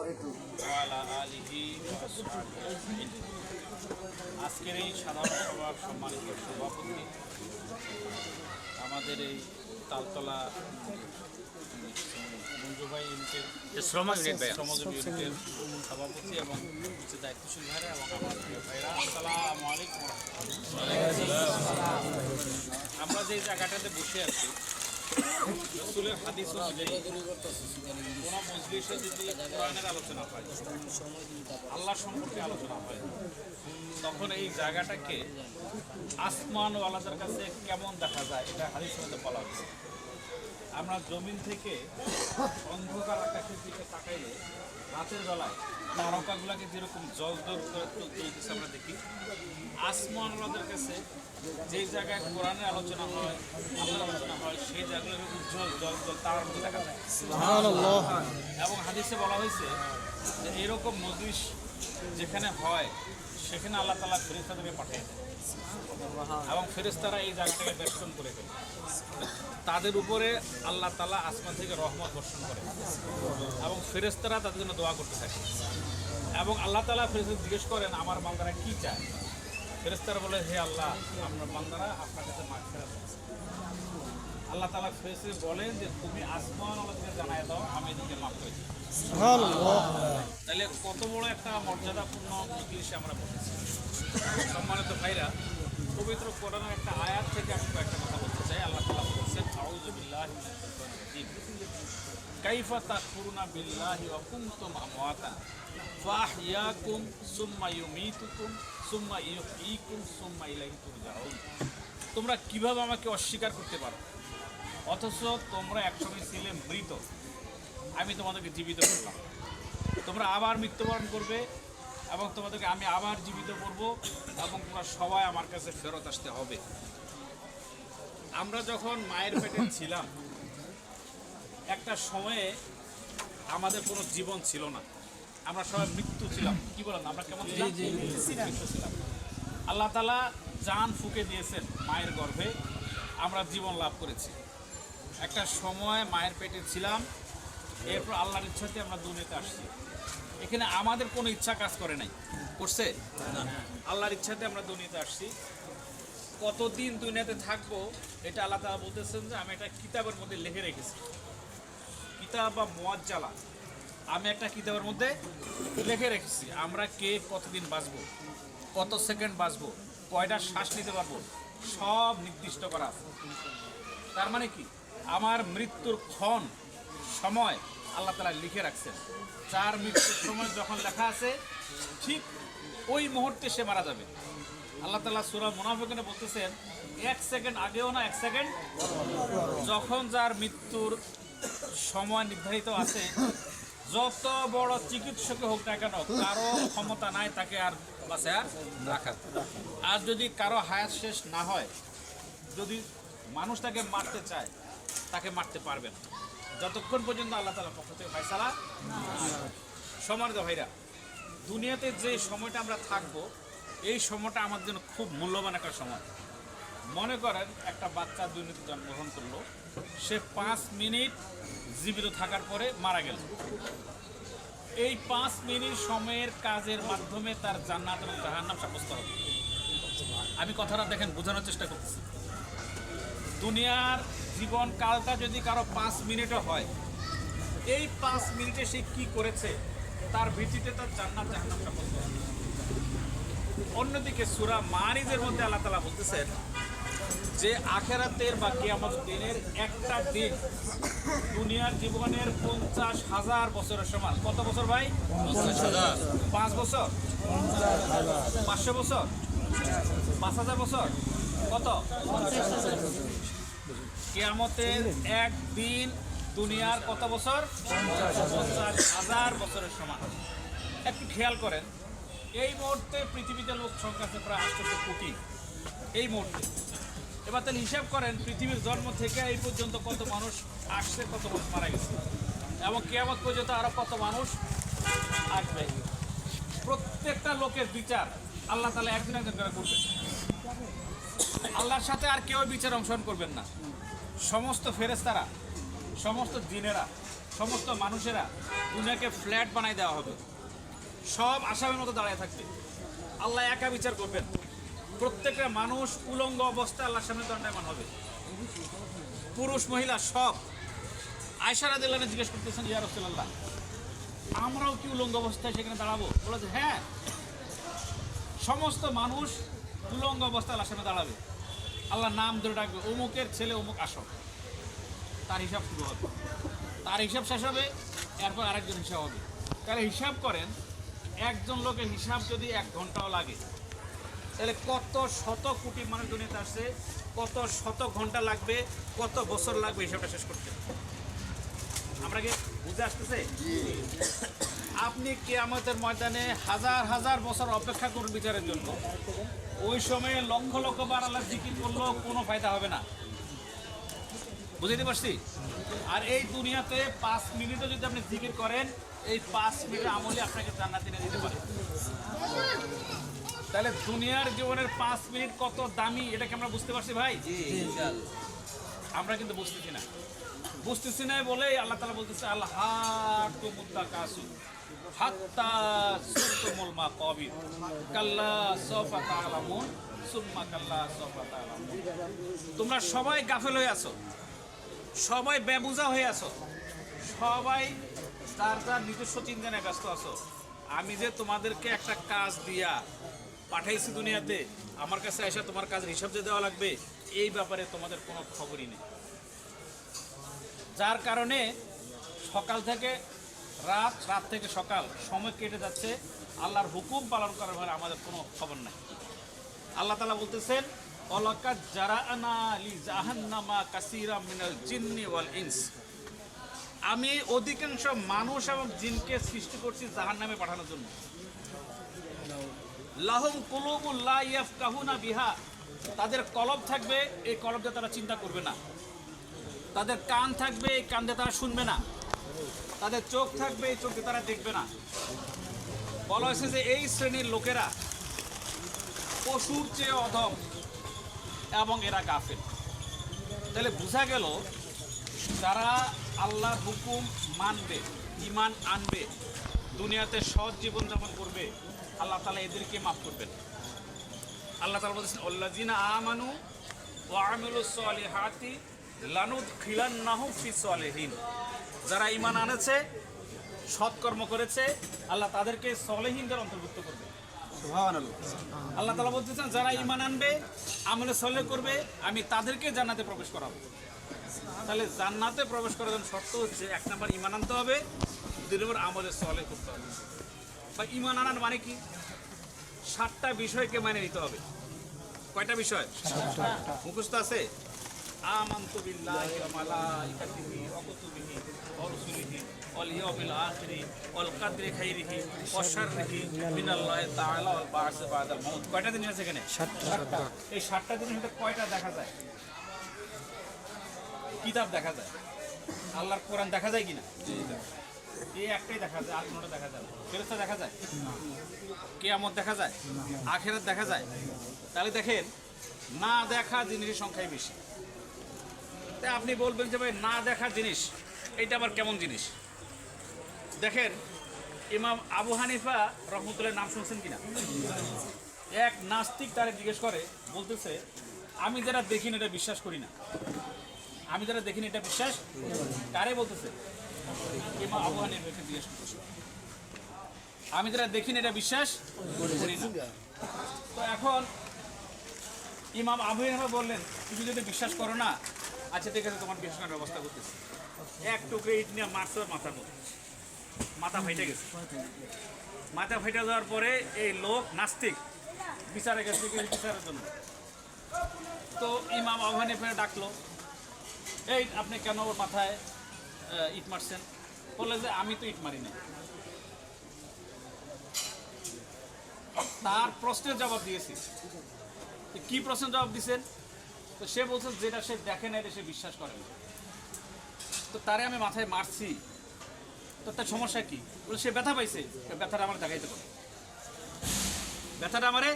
ওয়ালা আলিহি ওয়া আসহাবিহি আজমাইন। আজকের এই সাধারণ সভার সম্মানিত সভাপতি আমাদের এই তালতলা মঞ্জুভাই ইউনিটের শ্রমজীবী ইউনিটের সভাপতি এবং কিছু দায়িত্বশীল ভাইরা এবং আমার প্রিয় ভাইরা, আসসালামু আলাইকুম। আমরা যে জায়গাটাতে বসে আছি, রাসূলের হাদিস অনুযায়ী কোনো মজলিসে যদি কোরআনের আলোচনা হয়, আল্লাহ সম্পর্কে আলোচনা হয়, তখন এই জায়গাটাকে আসমানওয়ালাদের কাছে কেমন দেখা যায়, এটা হাদিসের মধ্যে বলা হয়েছে। আমরা জমিন থেকে অন্ধকার আকাশের দিকে তাকাইলে রাতের বেলায় তারকাগুলোকে যেরকম জল জল করে তুলতেছে আমরা দেখি, আসমানওয়ালাদের কাছে যে জায়গায় কোরআনের আলোচনা হয়, আল্লাহর আলোচনা হয়, সেই জায়গাগুলো উজ্জ্বল জল জল তারার মধ্যে দেখা যায়। এবং হাদিসে বলা হয়েছে যে এরকম মজলিস যেখানে হয় সেখানে আল্লাহ তাআলা ফেরেশতাদেরকে পাঠিয়ে দেয় এবং ফেরেশতারা এই জায়গাটাকে বেষ্টন করে ফেলে। তাদের উপরে আল্লাহ তাআলা আসমান থেকে রহমত বর্ষণ করে এবং ফেরেশতারা তাদের জন্য দোয়া করতে থাকে। এবং আল্লাহ তাআলা ফেরেশতাদের জিজ্ঞেস করেন, আমার বান্দারা কি চায়? ফেরেশতারা বলে, হে আল্লাহ, আপনার বান্দারা আপনার কাছে মাগফিরাত চাইছে। আল্লাহ তাআলা ফেরেশতাদের বলেন যে তুমি আসমান আল্লাহকে জানায় দাও, আমি এদিকে মাফ করে দিই। তাহলে কত বড় একটা মর্যাদাপূর্ণ মজলিসে আমরা বসেছি। সম্মানিত ভাইরা, পবিত্র কোরআনের একটা আয়াত থেকে আমি কয়েকটা কথা বলতে চাই। আল্লাহ তাআলা বলেছেন, আউযু বিল্লাহি মিনাশ শাইতানির রাজীম, কাইফা তাকফুরুনা বিল্লাহি ওয়া কুনতুম আমওয়াতান ফাহইয়াকুম সুম্মা ইউমীতুকুম সুম্মা ইউহয়ীকুম সুম্মা ইলাইহি তুরজাউন। তোমরা কিভাবে আমাকে অস্বীকার করতে পারো, অথচ তোমরা একসময় ছিলে মৃত, আমি তোমাদেরকে জীবিত করলাম। তোমরা আবার মৃত্যুবরণ করবে এবং তোমাদেরকে আমি আবার জীবিত করব এবং তোমরা সবাই আমার কাছে ফেরত আসতে হবে। আমরা যখন মায়ের পেটে ছিলাম, একটা সময়ে আমাদের কোনো জীবন ছিল না, আমরা সবাই মৃত্যু ছিলাম। কি বলেন, আমরা কেমন ছিলাম? মৃত্যু ছিলাম। আল্লাহ তাআলা জান ফুঁকে দিয়েছেন মায়ের গর্ভে, আমরা জীবন লাভ করেছি। একটা সময় মায়ের পেটে ছিলাম, এরপর আল্লাহর ইচ্ছাতে আমরা দুনিয়াতে আসছি। এখানে আমাদের কোনো ইচ্ছা কাজ করে নাই, করছে? আল্লাহর ইচ্ছাতে আমরা দুনিয়াতে আসছি। কতদিন দুনিয়াতে থাকবো এটা আল্লাহ তাআলা বলতেছেন যে আমি একটা কিতাবের মধ্যে লিখে রেখেছি। কিতাব বা মুআজ্জালা, আমি একটা কিতাবের মধ্যে লিখে রেখেছি আমরা কে কতদিন বাঁচবো, কত সেকেন্ড বাঁচবো, কয়টা শ্বাস নিতে পারবো, সব নির্দিষ্ট করা আছে। তার মানে কি, আমার মৃত্যুর ক্ষণ সময় আল্লাহ তাআলা লিখে রাখছেন। যার মৃত্যুর সময় যখন লেখা আছে ঠিক ওই মুহূর্তে সে মারা যাবে। আল্লাহ তাআলা সূরা মুনাফিকুনে বলতেছেন, এক সেকেন্ড আগেও না, এক সেকেন্ড যখন যার মৃত্যুর সময় নির্ধারিত আছে, যত বড় চিকিৎসক হোক না কেন, কারো ক্ষমতা নাই তাকে আর বাঁচায় রাখার। আর যদি কারো হায়াত শেষ না হয়, যদি মানুষ তাকে মারতে চায়, তাকে মারতে পারবে না যতক্ষণ পর্যন্ত আল্লাহ তাআলার পক্ষ থেকে ফয়সালা। সম্মানিত ভাইরা, দুনিয়াতে যে সময়টা আমরা থাকবো, এই সময়টা আমাদের জন্য খুব মূল্যবান একটা সময়। মনে করেন একটা বাচ্চা দুনিয়াতে জন্মগ্রহণ করলো, সে 5 মিনিট জীবিত থাকার পরে মারা গেল। এই 5 মিনিট সময়ের কাজের মাধ্যমে তার জান্নাত এবং জাহান্নাম সাব্যস্ত হবে। আমি কথাটা দেখেন, বোঝানোর চেষ্টা করতেছি। দুনিয়ার জীবন কালটা যদি কারো 5 মিনিটও হয়, এই 5 মিনিটে সে কি করেছে তার ভিত্তিতে তার জান্নাত জাহান্নাম সাব্যস্ত হবে। অন্যদিকে সূরা মারিজের মধ্যে আল্লাহ তাআলা বলতেছেন যে আখিরাতের বা কিয়ামতের দিনের একটা দিন দুনিয়ার জীবনের 50,000 বছরের সমান। কত বছর ভাই? 50,000। 5 বছর, 500 বছর, 5,000 বছর, কত? কিয়ামতের একদিন দুনিয়ার কত বছর? 50,000 বছরের সমান। একটু খেয়াল করেন, এই মুহূর্তে পৃথিবীতে লোক সংখ্যা আছে প্রায় 800 কোটি এই মুহূর্তে। এবার তাহলে হিসাব করেন, পৃথিবীর জন্ম থেকে এই পর্যন্ত কত মানুষ আসছে, কত মানুষ মারা গেছে, এবং কিয়ামত পর্যন্ত আরো কত মানুষ আসবে। প্রত্যেকটা লোকের বিচার আল্লাহ তাআলা একজন একজন করে করবেন। আল্লাহর সাথে আর কেউ বিচার অংশগ্রহণ করবেন না। সমস্ত ফেরেশতারা, সমস্ত জিনেরা সমস্ত মানুষেরা দুনিয়াকে ফ্ল্যাট বানাই দেওয়া হবে, সব আসামের মতো দাঁড়িয়ে থাকবে, আল্লাহ একা বিচার করবেন, প্রত্যেকটা মানুষ উলঙ্গ অবস্থায় আল্লাহর সামনে দণ্ডায়মান হবে, পুরুষ মহিলা সব। আয়েশা রাদিয়াল্লাহু আনহা জিজ্ঞেস করতেছেন, ইয়া রাসূলুল্লাহ, আমরাও কি উলঙ্গ অবস্থায় সেখানে দাঁড়াবো? বলেছে হ্যাঁ, সমস্ত মানুষ উলঙ্গ অবস্থায় আল্লাহর সামনে দাঁড়াবে, আল্লাহ নাম ধরে ডাকবে, অমুকের ছেলে অমুক আসো, তার হিসাব শুরু হবে, তার হিসাব শেষ হবে, এরপর আরেকজন হিসাব হবে। তাহলে হিসাব করেন, একজন লোকের হিসাব যদি 1 ঘন্টাও লাগে, তাহলে কত শত কোটি মানুষ দুনিয়াতে আসছে, কত শত ঘন্টা লাগবে, কত বছর লাগবে হিসাবটা শেষ করতে। আমরা কি বুঝে আসতেছে? আপনি কিয়ামতের ময়দানে হাজার হাজার বছর অপেক্ষা করুন বিচারের জন্য, ওই সময়ে লক্ষ লক্ষ বার আল্লাহ জিকির করলেও কোনো ফায়দা হবে না। বুঝতে পারছি? আর এই দুনিয়াতে 5 মিনিটও যদি আপনি জিকির করেন, এই 5 মিনিটের আমলে আপনাকে জান্নাতে নিয়ে দিতে পারে। তাহলে দুনিয়ার জীবনের 5 মিনিট কত দামি, এটা কি আমরা বুঝতে পারছি ভাই? আমরা কিন্তু বুঝতেছি না। বুঝতেছি না বলেই আল্লাহ তাআলা বলতেছে, আল্লাহ মুত্তাকাসু হাত্তা যুরতুমুল মাকাবির কাল্লা সাওফা তা'লামুন সুম্মা কাল্লা সাওফা তা'লামুন। তোমরা সবাই গাফেল হয়ে আছো, সবাই বেবুঝা হয়ে আছো, সবাই তার তার নিজস্ব চিন্তায় ব্যস্ত আছো। আমি যে তোমাদেরকে একটা কাজ দিয়া পাঠাইছি দুনিয়াতে, আমার কাছে এসে তোমার কাজের হিসাব যে দেওয়া লাগবে, এই ব্যাপারে তোমাদের কোনো খবরই নেই। যার কারণে সকাল থেকে রাত, রাত থেকে সকাল, সময় কেটে যাচ্ছে, আল্লাহর হুকুম পালন করার ব্যাপারে আমাদের কোনো খবর নাই। আল্লাহ তাআলা বলতেছেন, ওয়ালাকাদ জারা'না লি জাহান্নামা কাসীরাম মিনাল জিন্নি ওয়াল ইনস। আমি অধিকাংশ মানুষ এবং জিনকে সৃষ্টি করছি জাহান্নামে পাঠানোর জন্য। লাহুম কুলুবুল লা ইয়াফকাহুনা বিহা, তাদের কলব থাকবে, এই কলব দিয়ে তারা চিন্তা করবে না। তাদের কান থাকবে, এই কান দিয়ে তারা শুনবে না। তাদের চোখ থাকবে, এই চোখ দিয়ে তারা দেখবে না। বলা হয়েছে যে এই শ্রেণীর লোকেরা পশুর চেয়ে অধম এবং এরা গাফেল। তাহলে বোঝা গেল, যারা আল্লাহর হুকুম মানবে, ঈমান আনবে, দুনিয়াতে সৎ জীবনযাপন করবে, আল্লাহ তাআলা এদেরকে মাফ করবেন। আল্লাহ তাআলা বলেছেন, আল্লাযিনা আমানু ওয়া আমিলুস সলিহাতি লানুদখিলান্নাহুম ফিস সলিহিন। যারা ঈমান আনেছে, সৎকর্ম করেছে, আল্লাহ তাদেরকে সলিহিনদের অন্তর্ভুক্ত করবে। সুবহানাল্লাহ। আল্লাহ তাআলা বলতেছেন, যারা ঈমান আনবে, আমলে সলেহ করবে, আমি তাদেরকে জান্নাতে প্রবেশ করাবো। তাহলে জান্নাতে প্রবেশ করার জন্য শর্ত হচ্ছে, 1 নম্বর ঈমান আনতে হবে, 2 নম্বর আমলে সলেহ করতে হবে। বা ঈমান আনার মানে কি? 7টা বিষয়কে মানে নিতে হবে। কয়টা বিষয়? 7টা। মুখস্থ আছে? আমানতু বিল্লাহি ওয়া মালাইকাতিহি ওয়া কুতুবিহি ওয়া রুসুলিহি ওয়াল ইয়াউমিল আখিরি ওয়াল কদরি খাইরিহি ওয়া শাররিহি মিনাল্লাহি তাআলা ওয়াল বা'সি বা'দাল মাউত। কয়টা দিন আছে এখানে? 7টা। এই 7টা দিনের মধ্যে কয়টা দেখা যায়? কিতাব দেখা যায়, আল্লাহর কোরআন দেখা যায় কিনা? এই একটাই দেখা যায়, আর কোনটা দেখা যায়? ফেরেশতা দেখা যায়? কিয়ামত দেখা যায়? আখিরাত দেখা যায়? তাহলে দেখেন, না দেখা জিনিসের সংখ্যাই বেশি। তাই আপনি বলবেন যে ভাই, না দেখা জিনিস এইটা আবার কেমন জিনিস? দেখেন, ইমাম আবু হানিফা রহমতুল্লাহ নাম শুনছেন কিনা? এক নাস্তিক তারে জিজ্ঞেস করে, বলতেছে, আমি যারা দেখিনি এটা বিশ্বাস করি না। আমি যারা দেখিনি এটা বিশ্বাস, কারে বলতেছে? ইমাম আবু হানিফাকে জিজ্ঞেস করতেছে, আমি যারা দেখিনি এটা বিশ্বাস করি না। তো এখন ইমাম আবু হানিফা বললেন, তুমি যদি বিশ্বাস করো না, আচ্ছা ঠিক আছে, তোমার বিশ্বাস করার ব্যবস্থা করতেছি। এক টুকরে ইট নিয়ে মারছে মাথার মধ্যে, মাথা ফাইটে গেছে। মাথা ফাইটে যাওয়ার পরে এই লোক নাস্তিক বিচারে গেছে বিচারের জন্য। তো ইমাম আবু হানিফা ডাকলো, এই আপনি কেন ওর মাথায় ইট মারছেন? বললে যে আমি তো ইট মারি না। তার প্রশ্নের জবাব দিয়েছি। কি প্রশ্নের জবাব দিয়েছেন? তো সে বলছে, যেটা সে দেখে না এটা সে বিশ্বাস করে না। তো তারে আমি মাথায় মারছি, তো তার সমস্যা কি? বলে সে ব্যথা পাইছে, ব্যথাটা আমার দেখাইতে কর, ব্যথাটা আমারে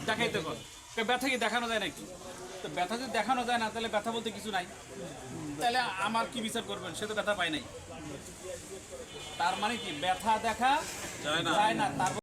দেখাইতে কর। ব্যথা কি দেখানো যায় নাকি? তো ব্যথা যদি দেখানো যায় না, তাহলে ব্যথা বলতে কিছু নাই, তাহলে আমার কি বিচার করবেন? সে তো ব্যথা পায় নাই। তার মানে কি ব্যথা দেখা যায় না, তার